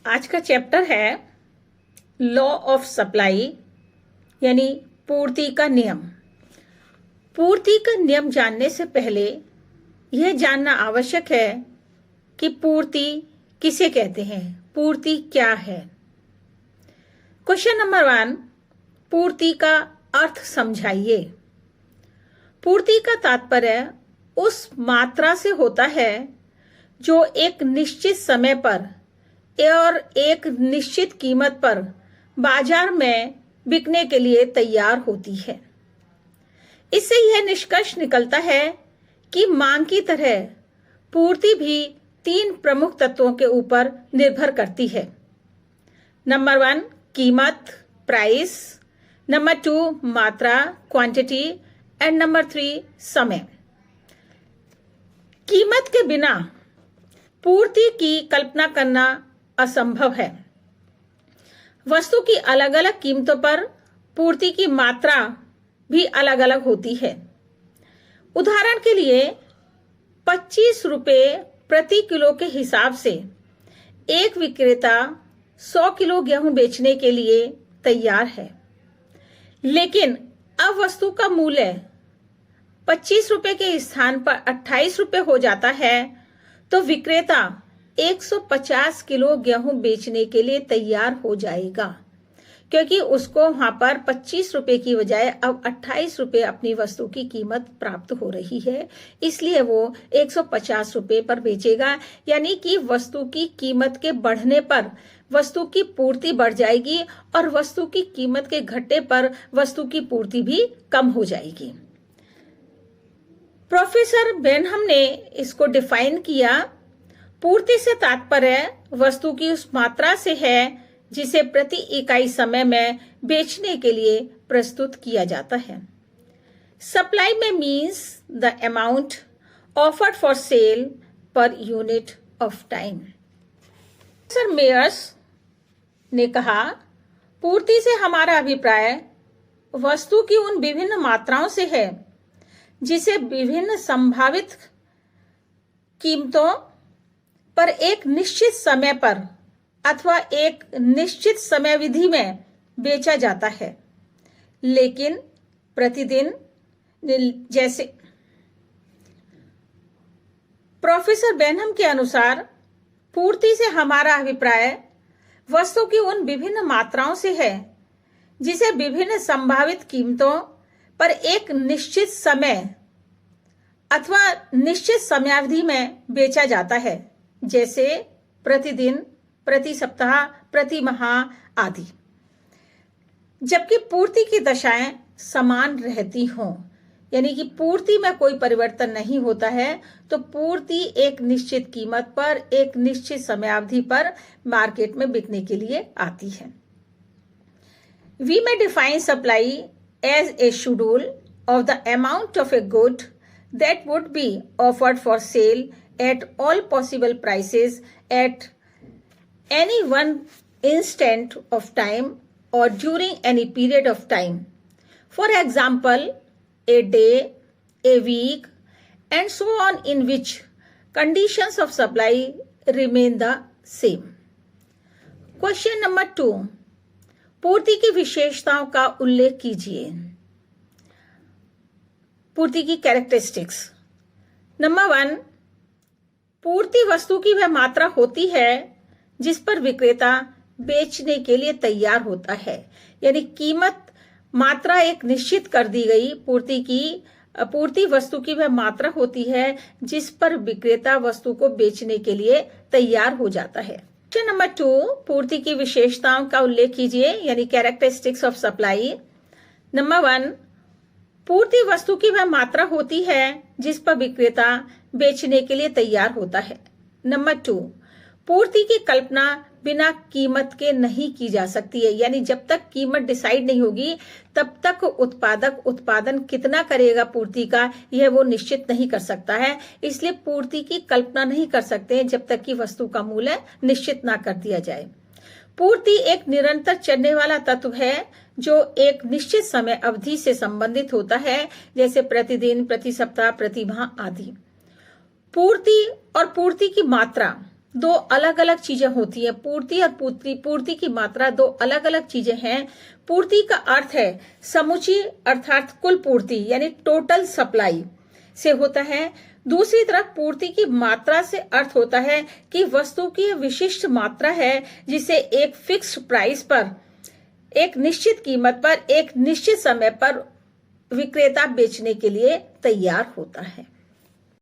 आज का चैप्टर है लॉ ऑफ सप्लाई यानी पूर्ति का नियम। पूर्ति का नियम जानने से पहले यह जानना आवश्यक है कि पूर्ति किसे कहते हैं, पूर्ति क्या है। क्वेश्चन नंबर 1, पूर्ति का अर्थ समझाइए। पूर्ति का तात्पर्य उस मात्रा से होता है जो एक निश्चित समय पर और एक निश्चित कीमत पर बाजार में बिकने के लिए तैयार होती है। इससे यह निष्कर्ष निकलता है कि मांग की तरह पूर्ति भी 3 प्रमुख तत्वों के ऊपर निर्भर करती है। नंबर 1 कीमत, प्राइस। नंबर 2 मात्रा, क्वांटिटी। एंड नंबर 3 समय। कीमत के बिना पूर्ति की कल्पना करना असंभव है। वस्तु की अलग अलग कीमतों पर पूर्ति की मात्रा भी अलग अलग होती है। उदाहरण के लिए 25 रुपये प्रति किलो के हिसाब से एक विक्रेता 100 किलो गेहूं बेचने के लिए तैयार है, लेकिन अब वस्तु का मूल्य 25 रुपये के स्थान पर 28 रुपये हो जाता है, तो विक्रेता 150 किलो गेहूं बेचने के लिए तैयार हो जाएगा, क्योंकि उसको वहां पर 25 रुपए की बजाय अब 28 रुपए अपनी वस्तु की कीमत प्राप्त हो रही है, इसलिए वो 150 रुपए पर बेचेगा। यानी कि वस्तु की कीमत के बढ़ने पर वस्तु की पूर्ति बढ़ जाएगी और वस्तु की कीमत के घटने पर वस्तु की पूर्ति भी कम हो जाएगी। प्रोफेसर बेनहम ने इसको डिफाइन किया। पूर्ति से तात्पर्य वस्तु की उस मात्रा से है जिसे प्रति इकाई समय में बेचने के लिए प्रस्तुत किया जाता है। सप्लाई में means the amount offered for sale per unit of time. Sir Meyers ने कहा, पूर्ति से हमारा अभिप्राय वस्तु की उन विभिन्न मात्राओं से है जिसे विभिन्न संभावित कीमतों पर एक निश्चित समय पर अथवा एक निश्चित समयावधि में बेचा जाता है, लेकिन प्रतिदिन जैसे प्रोफेसर बेनहम के अनुसार पूर्ति से हमारा अभिप्राय वस्तु की उन विभिन्न मात्राओं से है जिसे विभिन्न संभावित कीमतों पर एक निश्चित समय अथवा निश्चित समयावधि में बेचा जाता है, जैसे प्रतिदिन, प्रति सप्ताह, प्रति माह आदि। जबकि पूर्ति की दशाएं समान रहती हों, यानी कि पूर्ति में कोई परिवर्तन नहीं होता है, तो पूर्ति एक निश्चित कीमत पर एक निश्चित समयावधि पर मार्केट में बिकने के लिए आती है। We may define supply as a schedule of the amount of a good that would be offered for sale at all possible prices at any one instant of time or during any period of time. For example, a day, a week, and so on, in which conditions of supply remain the same. Question number 2. पूर्ति की विशेषताओं का उल्लेख कीजिए। पूर्ति की characteristics. Number 1, पूर्ति वस्तु की वह मात्रा होती है जिस पर विक्रेता बेचने के लिए तैयार होता है, यानी कीमत मात्रा एक निश्चित कर दी गई। पूर्ति वस्तु की वह मात्रा होती है जिस पर विक्रेता वस्तु को बेचने के लिए तैयार हो जाता है। क्वेश्चन नंबर 2, पूर्ति की विशेषताओं का उल्लेख कीजिए, यानी कैरेक्टरिस्टिक्स ऑफ सप्लाई। नंबर 1, पूर्ति वस्तु की वह मात्रा होती है जिस पर विक्रेता बेचने के लिए तैयार होता है। नंबर 2, पूर्ति की कल्पना बिना कीमत के नहीं की जा सकती है, यानी जब तक कीमत डिसाइड नहीं होगी तब तक उत्पादक उत्पादन कितना करेगा पूर्ति का, यह वो निश्चित नहीं कर सकता है। इसलिए पूर्ति की कल्पना नहीं कर सकते जब तक कि वस्तु का मूल्य निश्चित ना कर दिया जाए। पूर्ति एक निरंतर चलने वाला तत्व है जो एक निश्चित समय अवधि से संबंधित होता है, जैसे प्रतिदिन, प्रति सप्ताह, प्रति माह आदि। पूर्ति और पूर्ति की मात्रा दो अलग अलग चीजें होती हैं। पूर्ति और पूर्ति की मात्रा दो अलग अलग चीजें हैं। पूर्ति का अर्थ है समुची अर्थात कुल पूर्ति यानी टोटल सप्लाई से होता है। दूसरी तरफ पूर्ति की मात्रा से अर्थ होता है कि वस्तु की विशिष्ट मात्रा है जिसे एक फिक्स प्राइस पर, एक निश्चित कीमत पर, एक निश्चित समय पर विक्रेता बेचने के लिए तैयार होता है।